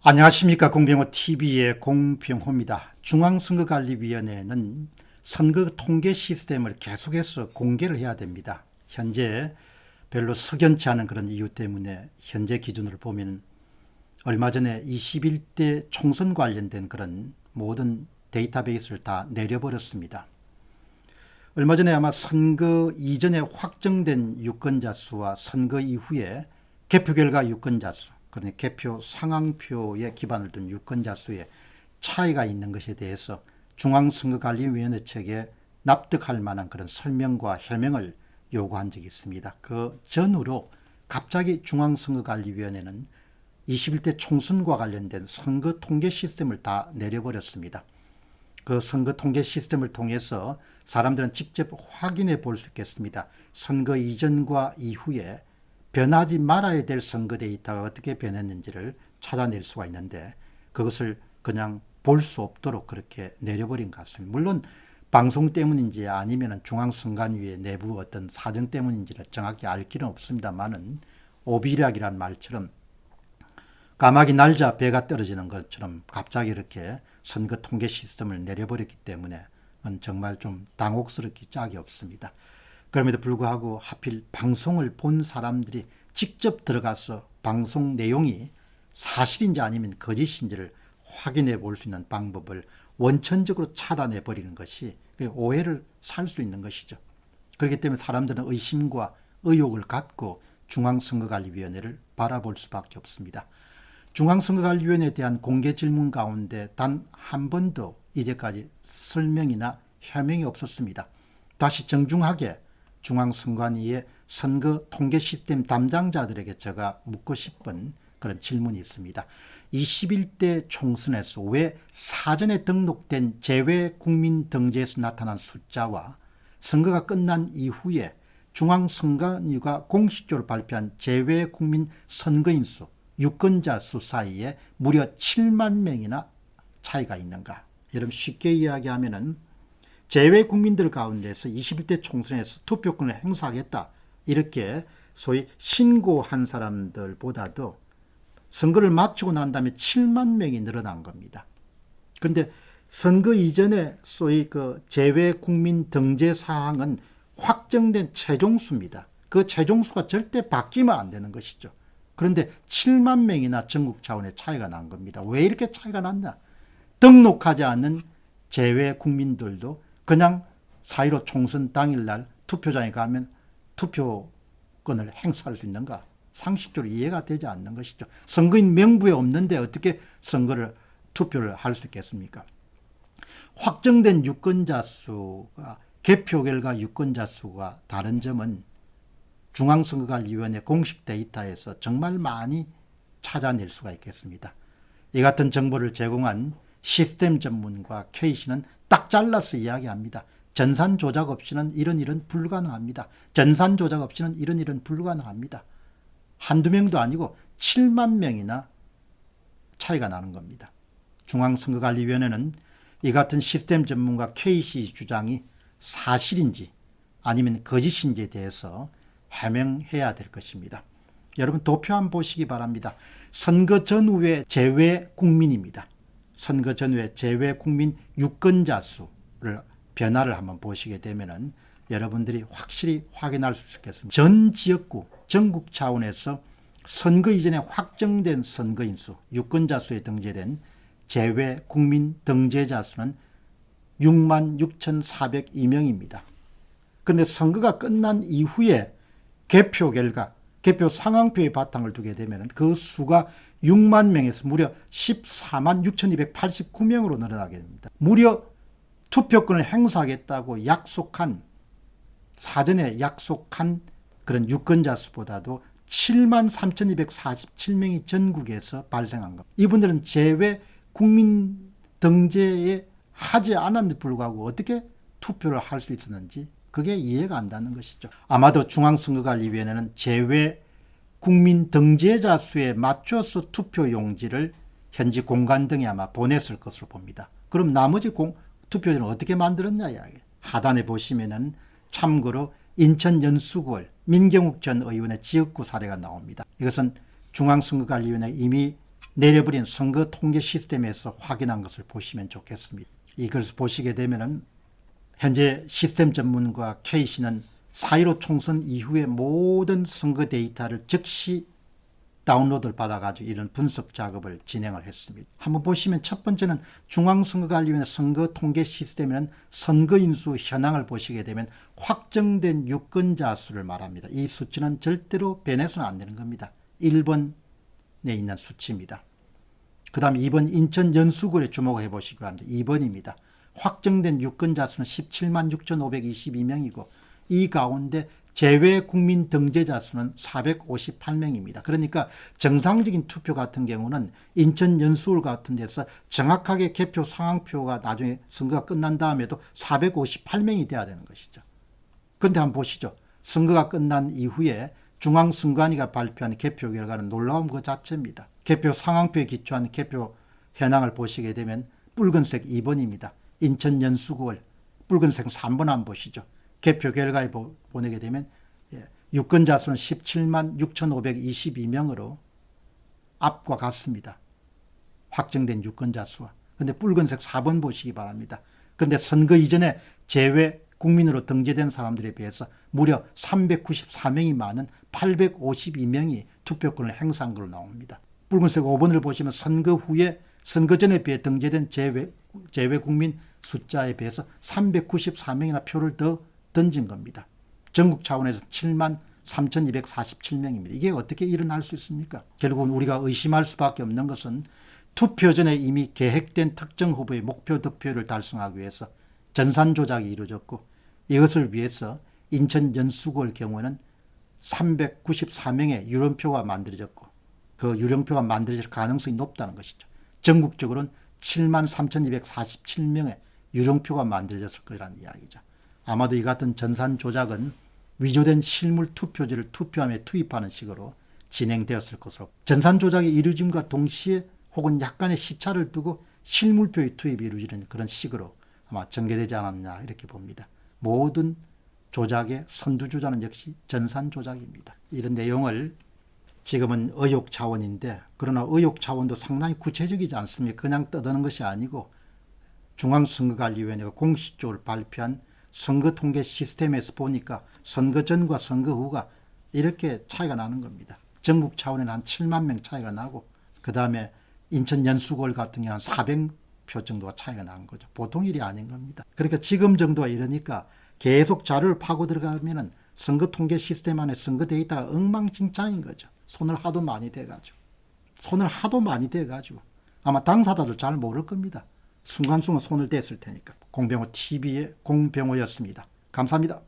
안녕하십니까. 공병호TV의 공병호입니다. 중앙선거관리위원회는 선거 통계 시스템을 계속해서 공개를 해야 됩니다. 현재 별로 석연치 않은 그런 이유 때문에 현재 기준으로 보면 얼마 전에 21대 총선 관련된 그런 모든 데이터베이스를 다 내려버렸습니다. 얼마 전에 아마 선거 이전에 확정된 유권자 수와 선거 이후에 개표 결과 유권자 수, 그러니까 개표 상황표에 기반을 둔 유권자 수의 차이가 있는 것에 대해서 중앙선거관리위원회 측에 납득할 만한 그런 설명과 해명을 요구한 적이 있습니다. 그 전후로 갑자기 중앙선거관리위원회는 21대 총선과 관련된 선거 통계 시스템을 다 내려버렸습니다. 그 선거 통계 시스템을 통해서 사람들은 직접 확인해 볼 수 있겠습니다. 선거 이전과 이후에 변하지 말아야 될 선거 데이터가 어떻게 변했는지를 찾아낼 수가 있는데 그것을 그냥 볼 수 없도록 그렇게 내려버린 것 같습니다. 물론 방송 때문인지 아니면 중앙선관위의 내부 어떤 사정 때문인지를 정확히 알 길은 없습니다만은 오비락이란 말처럼 까마귀 날자 배가 떨어지는 것처럼 갑자기 이렇게 선거 통계 시스템을 내려버렸기 때문에 정말 좀 당혹스럽기 짝이 없습니다. 그럼에도 불구하고 하필 방송을 본 사람들이 직접 들어가서 방송 내용이 사실인지 아니면 거짓인지를 확인해 볼 수 있는 방법을 원천적으로 차단해 버리는 것이 오해를 살 수 있는 것이죠. 그렇기 때문에 사람들은 의심과 의혹을 갖고 중앙선거관리위원회를 바라볼 수밖에 없습니다. 중앙선거관리위원회에 대한 공개 질문 가운데 단 한 번도 이제까지 설명이나 해명이 없었습니다. 다시 정중하게 중앙선관위의 선거 통계 시스템 담당자들에게 제가 묻고 싶은 그런 질문이 있습니다. 21대 총선에서 왜 사전에 등록된 제외국민등재에서 나타난 숫자와 선거가 끝난 이후에 중앙선관위가 공식적으로 발표한 제외국민 선거인 수, 유권자 수 사이에 무려 7만 명이나 차이가 있는가? 여러분 쉽게 이야기하면은 제외 국민들 가운데서 21대 총선에서 투표권을 행사하겠다 이렇게 소위 신고한 사람들보다도 선거를 마치고 난 다음에 7만 명이 늘어난 겁니다. 그런데 선거 이전에 소위 그 제외 국민 등재 사항은 확정된 최종수입니다. 그 최종수가 절대 바뀌면 안 되는 것이죠. 그런데 7만 명이나 전국 차원의 차이가 난 겁니다. 왜 이렇게 차이가 났나? 등록하지 않은 제외 국민들도 그냥 4.15 총선 당일날 투표장에 가면 투표권을 행사할 수 있는가? 상식적으로 이해가 되지 않는 것이죠. 선거인 명부에 없는데 어떻게 투표를 할 수 있겠습니까? 확정된 유권자 수가 개표 결과 유권자 수가 다른 점은 중앙선거관리위원회 공식 데이터에서 정말 많이 찾아낼 수가 있겠습니다. 이 같은 정보를 제공한 시스템 전문가 K씨는 딱 잘라서 이야기합니다. 전산 조작 없이는 이런 불가능합니다. 전산 조작 없이는 이런 불가능합니다. 한두 명도 아니고 7만 명이나 차이가 나는 겁니다. 중앙선거관리위원회는 이 같은 시스템 전문가 K씨 주장이 사실인지 아니면 거짓인지에 대해서 해명해야 될 것입니다. 여러분 도표 한번 보시기 바랍니다. 선거 전후의 제외 국민입니다. 선거 전후의 제외 국민 유권자 수를 변화를 한번 보시게 되면은 여러분들이 확실히 확인할 수 있겠습니다. 전 지역구 전국 차원에서 선거 이전에 확정된 선거인 수, 유권자 수에 등재된 제외 국민 등재자 수는 66,402명입니다. 그런데 선거가 끝난 이후에 개표 결과, 개표 상황표에 바탕을 두게 되면 그 수가 6만 명에서 무려 14만 6,289명으로 늘어나게 됩니다. 무려 투표권을 행사하겠다고 사전에 약속한 그런 유권자 수보다도 7만 3,247명이 전국에서 발생한 것. 이분들은 제외 국민 등재에 하지 않았는데 불구하고 어떻게 투표를 할 수 있었는지 그게 이해가 안 되는 것이죠. 아마도 중앙선거관리위원회는 제외 국민 등재자 수에 맞춰서 투표 용지를 현지 공관 등에 아마 보냈을 것으로 봅니다. 그럼 나머지 투표지는 어떻게 만들었냐 이야기. 하단에 보시면은 참고로 인천 연수구을 민경욱 전 의원의 지역구 사례가 나옵니다. 이것은 중앙선거관리위원회 이미 내려버린 선거 통계 시스템에서 확인한 것을 보시면 좋겠습니다. 이걸 보시게 되면은 현재 시스템 전문가 K씨는 4.15 총선 이후의 모든 선거 데이터를 즉시 다운로드를 받아가지고 이런 분석 작업을 진행을 했습니다. 한번 보시면 첫 번째는 중앙선거관리위원회 선거 통계 시스템에는 선거인수 현황을 보시게 되면 확정된 유권자 수를 말합니다. 이 수치는 절대로 변해서는 안 되는 겁니다. 1번에 있는 수치입니다. 그 다음에 2번 인천 연수구에 주목해 보시기 바랍니다. 2번입니다. 확정된 유권자 수는 17만 6,522명이고 이 가운데 제외 국민 등재자 수는 458명입니다. 그러니까 정상적인 투표 같은 경우는 인천 연수구 같은 데서 정확하게 개표 상황표가 나중에 선거가 끝난 다음에도 458명이 돼야 되는 것이죠. 그런데 한번 보시죠. 선거가 끝난 이후에 중앙선관위가 발표한 개표 결과는 놀라운 것 자체입니다. 개표 상황표에 기초한 개표 현황을 보시게 되면 붉은색 2번입니다. 인천 연수구을 붉은색 3번 한번 보시죠. 개표 결과에 보내게 되면 유권자 수는 17만 6,522명으로 앞과 같습니다. 확정된 유권자 수와. 그런데 붉은색 4번 보시기 바랍니다. 그런데 선거 이전에 제외 국민으로 등재된 사람들에 비해서 무려 394명이 많은 852명이 투표권을 행사한 걸로 나옵니다. 붉은색 5번을 보시면 선거 후에 선거 전에 비해 등재된 제외 국민 숫자에 비해서 394명이나 표를 더 던진 겁니다. 전국 차원에서 7만 3,247명입니다. 이게 어떻게 일어날 수 있습니까? 결국은 우리가 의심할 수밖에 없는 것은 투표 전에 이미 계획된 특정 후보의 목표 득표를 달성하기 위해서 전산 조작이 이루어졌고 이것을 위해서 인천 연수구의 경우에는 394명의 유령표가 만들어졌고 그 유령표가 만들어질 가능성이 높다는 것이죠. 전국적으로는 7만 3,247명의 유령표가 만들어졌을 거라는 이야기죠. 아마도 이 같은 전산 조작은 위조된 실물 투표지를 투표함에 투입하는 식으로 진행되었을 것으로 전산 조작이 이루어짐과 동시에 혹은 약간의 시차를 두고 실물표의 투입이 이루어지는 그런 식으로 아마 전개되지 않았나 이렇게 봅니다. 모든 조작의 선두주자는 역시 전산 조작입니다. 이런 내용을 지금은 의혹 차원인데 그러나 의혹 차원도 상당히 구체적이지 않습니까? 그냥 떠드는 것이 아니고 중앙선거관리위원회가 공식적으로 발표한 선거 통계 시스템에서 보니까 선거 전과 선거 후가 이렇게 차이가 나는 겁니다. 전국 차원에는 한 7만 명 차이가 나고 그 다음에 인천 연수구 같은 경우는 400표 정도가 차이가 난 거죠. 보통 일이 아닌 겁니다. 그러니까 지금 정도가 이러니까 계속 자료를 파고 들어가면은 선거 통계 시스템 안에 선거 데이터가 엉망진창인 거죠. 손을 하도 많이 대가지고 아마 당사자도 잘 모를 겁니다. 순간순간 손을 댔을 테니까. 공병호 TV의 공병호였습니다. 감사합니다.